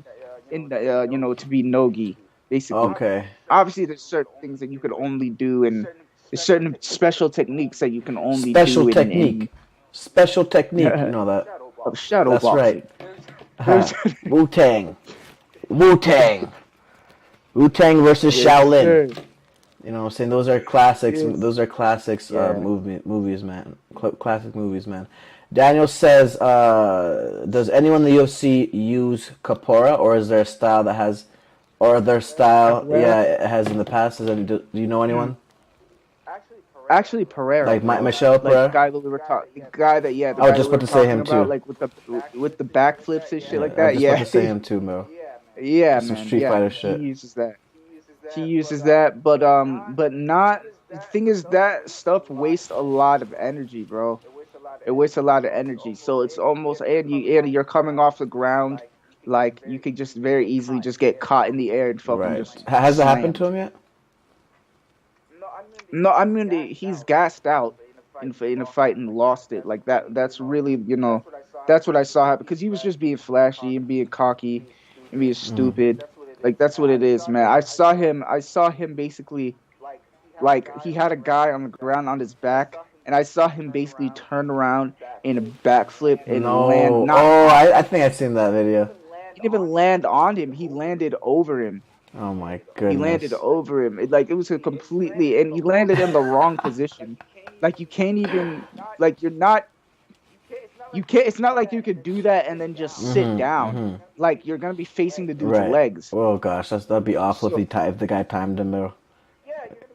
in the to be nogi basically. Okay. Obviously, there's certain things that you could only do, and there's certain special techniques that you can only Special do in technique. Special technique. You know that. of shadow That's right. boxing. There's Wu-Tang. Wu-Tang. Wu-Tang versus yes, Shaolin. sir. You know what I'm saying? Those are classics. Yes. Those are classics Yeah. movies, man. Classic movies, man. Daniel says, does anyone in the UFC use Capoeira, or is there a style that has, or their style, Capoeira? it has in the past? Do you know anyone? Actually, Pereira, Like bro. Michelle Like Pereira? the guy that we were talking, the guy that I was that just we were about to say talking him about, too. like with the backflips and shit Yeah, like I was that. just Yeah, about to say him too, bro. yeah, Some man. Street Yeah, Fighter he shit. uses that. He uses that, but not. The thing is that stuff wastes a lot of energy, bro. It wastes a lot of energy. So it's almost and you're coming off the ground, like you could just very easily just get caught in the air and fucking Right. just Has that happened to slammed. him yet? No, I mean he's gassed out in a fight and lost it. Like that. That's really that's what I saw happen because he was just being flashy and being cocky and being Mm. stupid. Like that's what it is, man. I saw him. I saw him basically like he had a guy on the ground on his back, and I saw him basically turn around in a backflip and land No. not Oh, on. I think I've seen that video. He didn't even land on him. He landed over him. Oh my He landed goodness. over him. It was a completely, and he landed in the wrong position. Like you can't even, like you're not, you can't. It's not like you could do that and then just sit Mhm. down. Mhm. Like you're gonna be facing the dude's Right. legs. Oh gosh, that'd be awful So if the guy timed him though.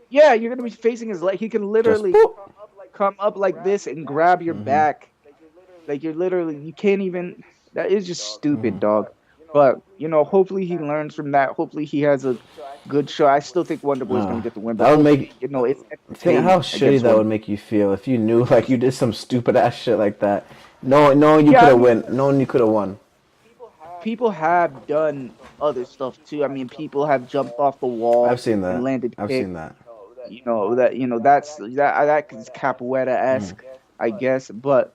yeah, you're gonna be facing his leg. He can Just literally boop. come up like this and grab your Mhm. back. Like you're literally, you can't even. That is just stupid, Mhm. dog. But hopefully he learns from that. Hopefully he has a good show. I still think Wonder Boy's gonna No, get the win, but that would make. hopefully it's Think how entertaining shitty against that Wonder would Boy. make you feel if you knew like you did some stupid ass shit like that. No, knowing you Yeah, could I have mean, win, knowing you could have won. people have done other stuff too. I mean, people have jumped off the wall I've seen and that. landed I've kick. seen that. That is capoeira Mm. esque, I guess. But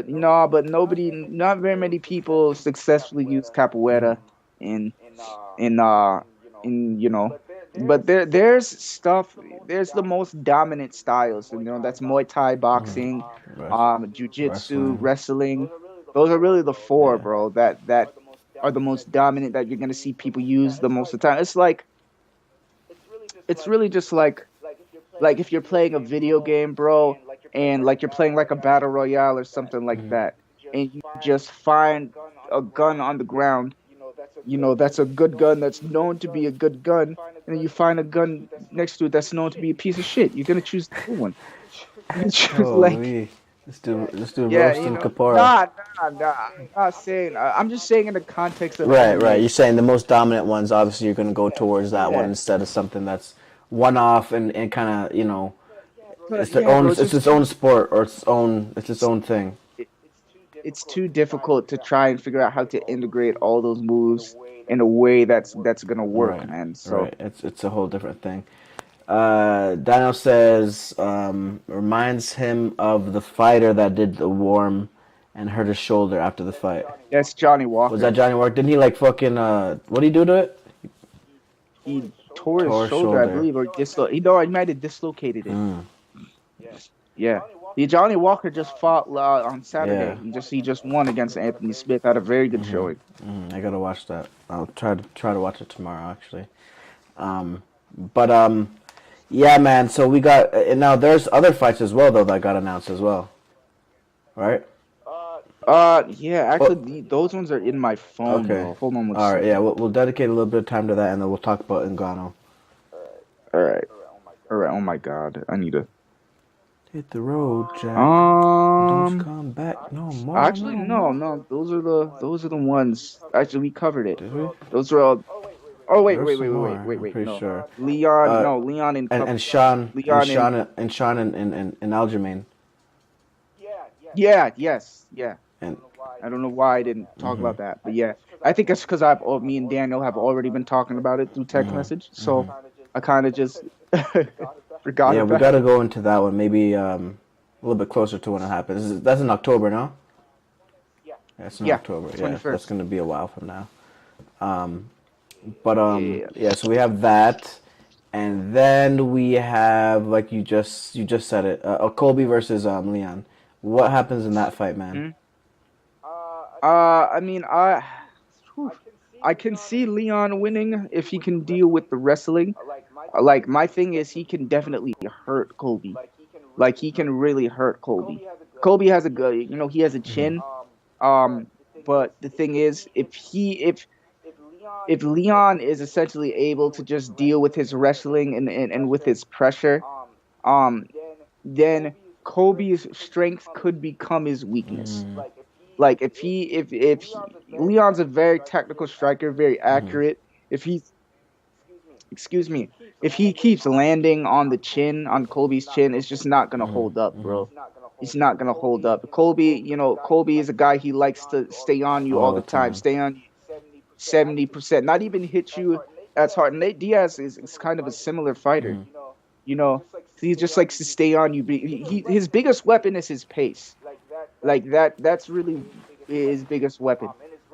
no, but not very many people successfully use capoeira in in uh in But there's stuff. There's the most dominant styles. That's Muay Thai, boxing, Rest, jiu-jitsu, wrestling. wrestling. Those are really the four, Yeah. bro. That are the most dominant that you're gonna see people use the most of the time. It's really just like if you're playing a video game, bro, and like you're playing like a battle royale or something like Mhm. that, and you just find a gun on the ground, that's a good gun that's known to be a good gun, and then you find a gun next to it that's known to be a piece of shit. You're gonna choose the good one. You choose like, Holy. Let's do yeah, roasting Kapora. nah. I'm not saying. I'm just saying in the context of Right. MMA. You're saying the most dominant ones, obviously, you're going to go towards that one Yeah, instead of something that's one off and kind of, yeah, bro. it's its own sport or it's its own thing. It, it's too difficult to try and figure out how to integrate all those moves in a way that's gonna work, Right. man. So Right. It's a whole different thing. Daniel says, reminds him of the fighter that did the worm and hurt his shoulder after the fight. that's Johnny Was that Walker. Johnny Walker? Didn't he like fucking, what did he do to it? He tore his Tore his shoulder, I shoulder. believe, or he might have dislocated it. Mm. Yeah. The Johnny Walker just fought on Saturday. Yeah. He just won against Anthony Smith. Had a very good showing. I gotta watch that. I'll try to watch it tomorrow, actually. But yeah, man. So we got and now there's other fights as well though that got announced as well, right? Yeah. Oh, Actually, those ones are in my phone, okay. bro. Hold on one All right. Yeah, second. we'll dedicate a little bit of time to that, and then we'll talk about Ngannou. All right. All right. Oh my God. I need to. Hit the road, Jack. Don't Um. come back no more, Actually, no no, more. no. Those are the ones. Actually, we covered it. Did we? Those are all. Oh wait, There's some more. I'm wait. pretty No, sure. Leon. Uh, No, Leon and and Sean and Leon and Sean and Sean and Aljamain yeah, yes, yeah. and I don't know why I didn't talk mhm about that, but yeah, I think it's because me and Daniel have already been talking about it through text mhm message, so mhm. I kind of just forgot Yeah, we about gotta it. go into that one maybe a little bit closer to when it happens. That's in October, no? That's in Yeah, October. Yeah, that's 21st. gonna be a while from now. But Yeah. yeah. So we have that, and then we have like you just said it. Colby versus Leon. What happens in that fight, man? Mhm. I mean, whew, I can see Leon winning if he can deal with the wrestling. Like my thing is, he can definitely hurt Colby. Like he can really hurt Colby. Colby has a good, he has a Hmm. chin. Um, but the thing is, if Leon is essentially able to just deal with his wrestling and with his pressure, um, then Kobe's strength could become his weakness. Hmm. Like Leon's a very technical striker, very Hmm. accurate. If he's excuse me, if he keeps landing on the chin, on Colby's chin, it's just not gonna Hmm. hold up, Hmm. bro. It's not gonna hold up. Colby is a guy, he likes to stay on you all All the the time, time. stay on you 70%, not even hit you as hard. Nate Diaz is kind of a similar fighter, Hmm. you know. He just likes to stay on you. His biggest weapon is his pace. Like that's really his biggest weapon.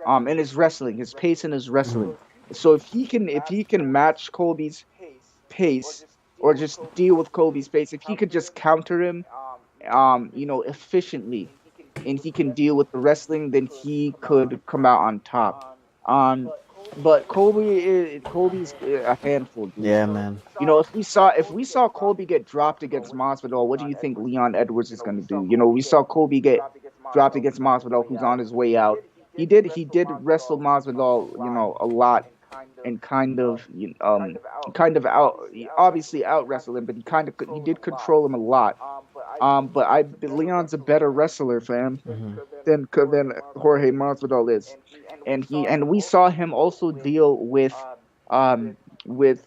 And his wrestling, his pace and his Hmm. wrestling. So if he can match Colby's pace or just deal with Kobe's pace, if he could just counter him, efficiently, and he can deal with the wrestling, then he could come out on top. Um, but Kobe's a handful, dude. Yeah, man. If we saw Colby get dropped against Masvidal, what do you think Leon Edwards is going to do? We saw Colby get dropped against Masvidal, who's on his way out. He did wrestle Masvidal, a lot, and kind of out, obviously out wrestle him, but he did control him a lot. But Leon's a better wrestler, fam, Hmm. than Jorge Masvidal is, and we saw him also deal um with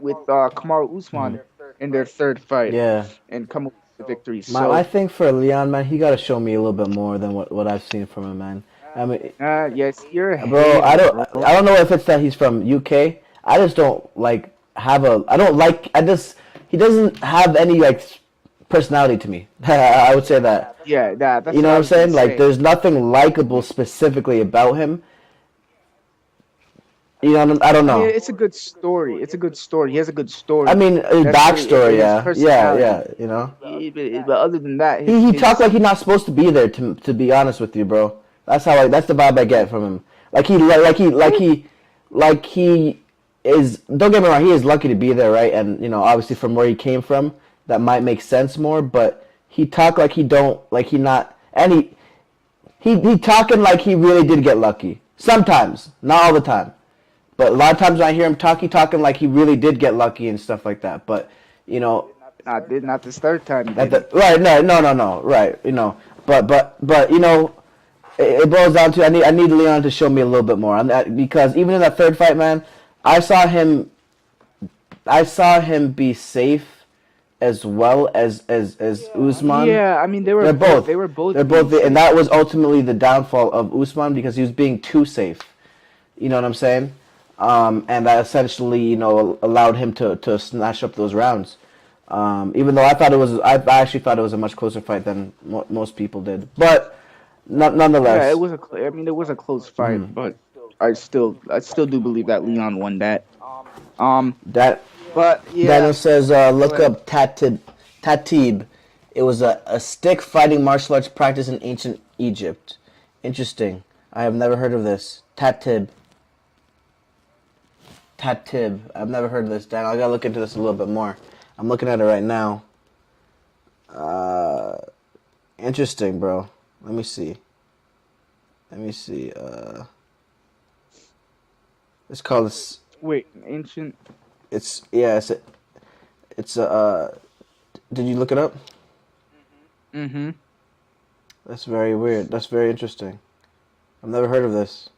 Kamaru Hmm. Usman in their third fight Yeah. and come with the victory. My So, thing for Leon, man, he got to show me a little bit more than what I've seen from him, man. I mean, yes, you're a bro, I hater, don't bro. I don't know if it's that he's from UK. I just don't like have a I don't like I just he doesn't have any like personality to me. I would say that. Yeah, You that's know what what I I'm was gonna saying? Like say. there's nothing likable specifically about him. You know, I don't I mean, know. it's a good story. It's a good story. He has a good I story. mean, his That's it, but backstory, his yeah. Yeah, personality. yeah, you know. But other than that, He talked like he's not supposed to be there. To be honest with you, bro, that's the vibe I get from him. Like he like he is. Don't get me wrong. He is lucky to be there, right? And obviously from where he came from, that might make sense more. But he talked like he don't like he not, and he talking like he really did get lucky. Sometimes, not all the time, but a lot of times when I hear him talk, he talking like he really did get lucky and stuff like that. But you know, not this third time he at the didn't. right, no, right, but it boils down to I need Leon to show me a little bit more because even in that third fight, man, I saw him I saw him be safe as well as Usman. Yeah, I mean they were They're both both they were both they're being both and safe. that was ultimately the downfall of Usman because he was being too safe. You know what I'm saying? And that essentially, allowed him to snatch up those rounds. Even though I actually thought it was a much closer fight than most people did. But Yeah, nonetheless, I mean, it was a close fight, mhm, but I still do believe that Leon won that. Um, that but Daniel yeah, says, go look ahead. up Tatib. It was a stick fighting martial arts practice in ancient Egypt. Interesting. I have never heard of this. Tatib. I've never heard of this, Dan. I gotta look into this a little bit more. I'm looking at it right now. Uh, Interesting, bro. Let me see. Let me see. It's called. Wait, ancient. It's yeah. It's Did you look it up? Mm-hmm. That's very weird. That's very interesting. I've never heard of this.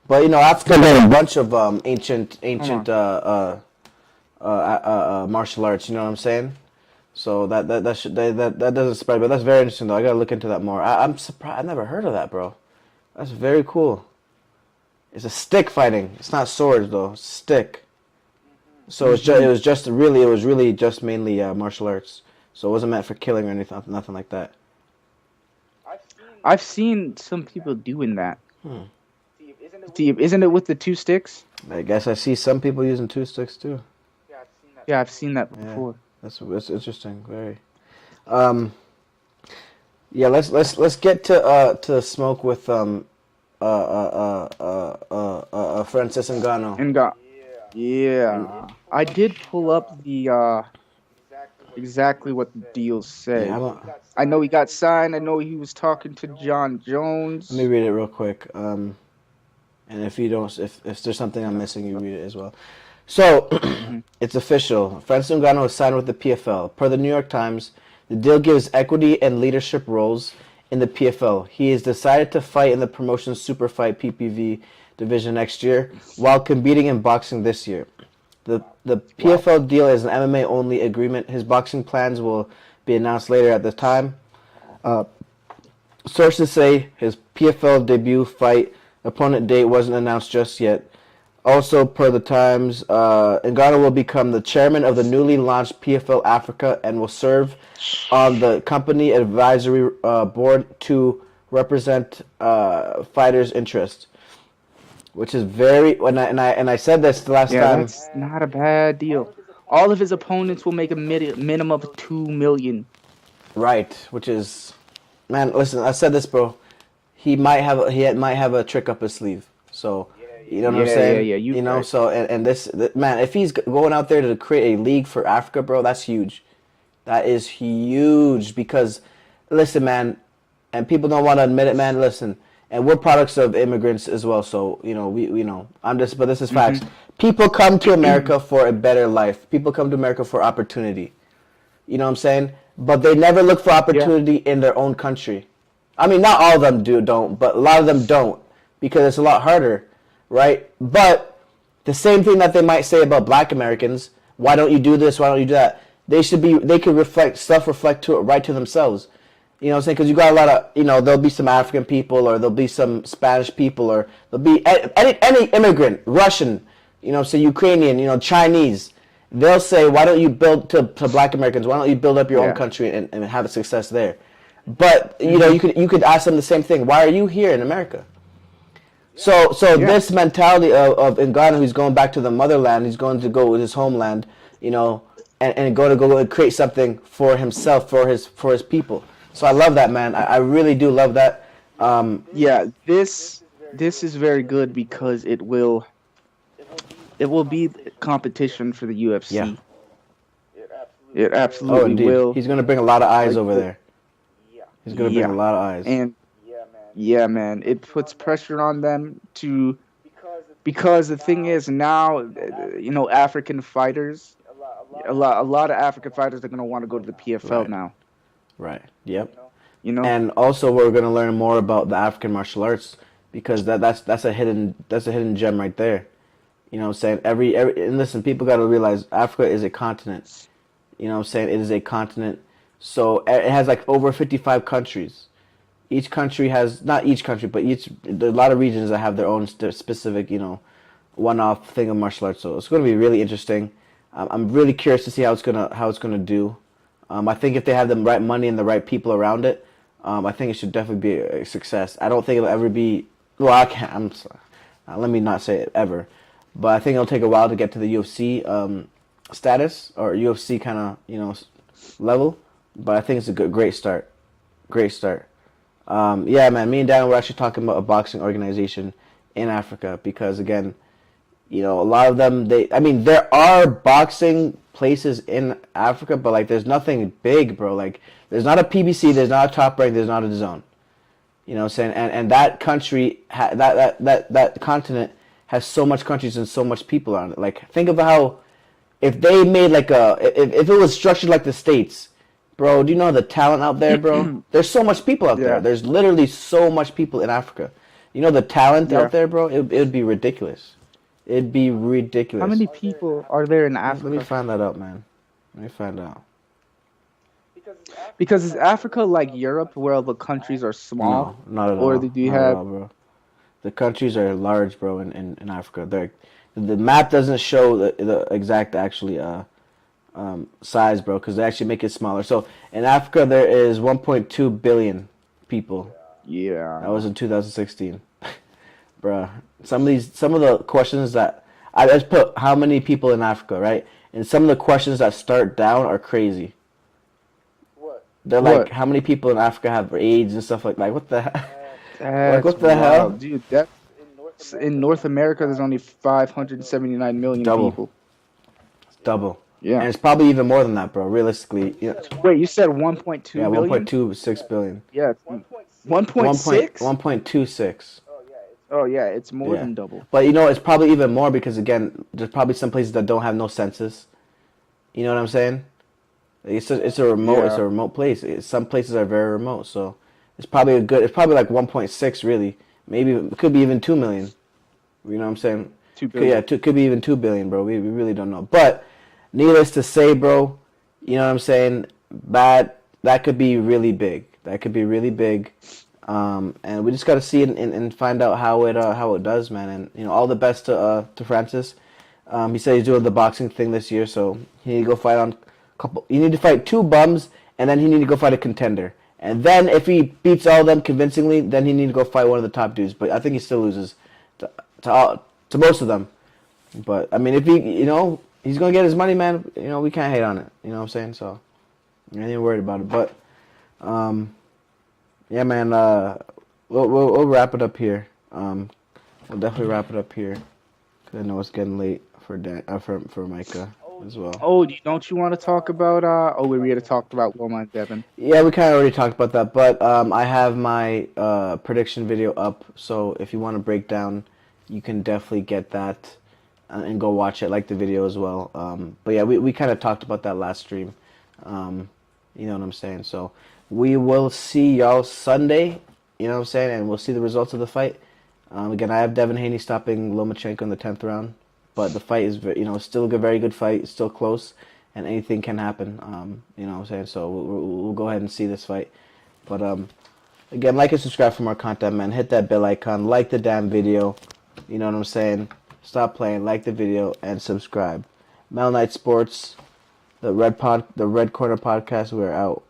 But Africa got a bunch of Hold ancient on. martial arts. You know what I'm saying? So that doesn't spread, but that's very interesting though. I gotta look into that more. I'm surprised. I never heard of that, bro. That's very cool. It's a stick fighting. It's not swords though. It's stick. So Mm-hmm. it was really just mainly martial arts. So it wasn't meant for killing or anything, nothing like that. I've seen some people doing that. Hmm. See, isn't it with the 2 sticks? I guess I see some people using 2 sticks too. Yeah, I've seen that Yeah, before. that's interesting. Very. Um, yeah, let's get to smoke with Francis Ngannou. And got yeah. I did pull up the exactly what the deal Yeah, said. I know he got signed. I know he was talking to John let me Jones. read it real quick. And if you don't, if there's something I'm missing, you read it as well. So, Hmm. it's official. Francis Ngannou has signed with the PFL. Per the New York Times, the deal gives equity and leadership roles in the PFL. He has decided to fight in the promotion's Super Fight PPV division next year, while competing in boxing this year. The Wow. PFL deal is an MMA only agreement. His boxing plans will be announced later at the time. Uh, Sources say his PFL debut fight opponent date wasn't announced just yet. Also, per the Times, Ngannou will become the chairman of the newly launched PFL Africa and will serve on the company advisory board to represent fighters' interests, which is very. And I said this the last Yeah, time. that's not a bad deal. All of his opponents will make a minimum of 2 million. Right, which is, man. Listen, I said this, bro. Might have a trick up his sleeve. So, you know what I'm saying? Yeah. You You know, right. so and man, if he's going out there to create a league for Africa, bro, that's huge. That is huge because, listen, man, and people don't want to admit it, man. Listen, and we're products of immigrants as well. So we know. But this is facts. Hmm. People come to America for a better life. People come to America for opportunity. You know what I'm saying? But they never look for Yeah. opportunity in their own country. I mean, not all of them don't, but a lot of them don't because it's a lot harder, right? But the same thing that they might say about Black Americans, why don't you do this? Why don't you do that? They could reflect to it right to themselves. You know what I'm saying? Because you got a lot of, there'll be some African people or there'll be some Spanish people or there'll be any immigrant, Russian, say Ukrainian, Chinese. They'll say, why don't you build to Black Americans? Why don't you build up your own Yeah. country and have a success there? But Hmm. you could ask them the same thing. Why are you here in America? So Yeah. this mentality of Ngannou, who's going back to the motherland, he's going to go with his homeland, and go and create something for himself, for his people. So I love that, man. I really do love that. Yeah. This is very good because it will be competition for the Yeah. UFC. It Oh, absolutely indeed. will. He's going to bring a lot of eyes Like over there. He's going to bring a yeah. lot of eyes. And yeah, man, it puts pressure on them to because the thing is now, African fighters, a lot of African fighters are gonna want to go to the PFL Right. now. Right. Yep. You know, And also we're going to learn more about the African martial arts because that's a hidden gem right there. You know what I'm saying? Every and listen, people got to realize Africa is a continent. You know what I'm saying? It is a continent. So it has like over 55 countries. Each country has, not each country, but there's a lot of regions that have their own specific, one-off thing of martial arts. So it's going to be really interesting. I'm really curious to see how it's gonna do. I think if they have the right money and the right people around it, I think it should definitely be a success. I don't think it'll ever be. Well, I can't. I'm sorry. Let me not say it ever, but I think it'll take a while to get to the UFC status or UFC kind of level. But I think it's a great start. Great start. Yeah, man. Me and Dan were actually talking about a boxing organization in Africa because, again, a lot of them. I mean, there are boxing places in Africa, but like, there's nothing big, bro. Like, there's not a PBC, there's not a Top Rank, there's not a DAZN. You know what I'm saying? And that country, that continent has so much countries and so much people on it. Like, think of how if they made like if it was structured like the States, bro, do you know the talent out there, bro? There's so much people out there. yeah, There's literally so much people in Africa. You know the talent yeah. out there, bro? It'd be ridiculous. It'd be How ridiculous. many people are there in Let me Africa? find that out, man. Let me find out. Because is Africa like Europe, where the countries are No, small, not at or all. do you Not at have? all, bro. The countries are large, bro, in Africa. The map doesn't show the exact actually size, bro, because they actually make it smaller. So in Africa there is 1.2 billion people. Yeah. That was in 2016. Bruh. Some of the questions that I just put how many people in Africa, right? And some of the questions that start down are crazy. They're like, What? how many people in Africa have AIDS and stuff like that? What the hell? Like, That's what the wild, hell? dude. That's in North America. There's only 579 million Double. people. Double. Yeah. And it's probably even more than that, bro. Realistically, Wait, you said 1.2 yeah, billion? 1.26 billion. Yeah, it's 1.6. 1.26. Oh yeah, it's more Yeah. than double. But it's probably even more because again, there's probably some places that don't have no census. You know what I'm saying? It's a Yeah. remote place. Some places are very remote, so it's probably like 1.6 really. Maybe it could be even 2 million. You know what I'm saying? 2 Yeah, billion. could be even 2 billion, bro. We really don't know. But needless to say, bro, you know what I'm saying? That could be really big. That could be really big. And we just got to see it and find out how it does, man. And all the best to Francis. He said he's doing the boxing thing this year, so he need to go fight on couple. You need to fight two bums, and then he need to go fight a contender. And then if he beats all of them convincingly, then he need to go fight one of the top dudes. But I think he still loses to most of them. But I mean, if he's gonna get his money, man. We can't hate on it. You know what I'm saying? So I ain't worried about it. But yeah, man. We'll wrap it up here. We'll definitely wrap it up here because I know it's getting late for for Micah as well. Oh, don't you want to talk about? We already talked about Loma and Devin. Yeah, we kind of already talked about that, but I have my prediction video up, so if you want to break down, you can definitely get that and go watch it, like the video as well. But yeah, we kind of talked about that last stream. You know what I'm saying? So we will see y'all Sunday, you know what I'm saying, and we'll see the results of the fight. Again, I have Devin Haney stopping Lomachenko in the 10th round, but the fight is still a very good fight. It's still close, and anything can happen. You know what I'm saying? So we'll go ahead and see this fight. But again, like and subscribe for more content, man. Hit that bell icon, like the damn video. You know what I'm saying? Stop playing, like the video, and subscribe. Mel Knight Sports, the Red Corner Podcast. We're out.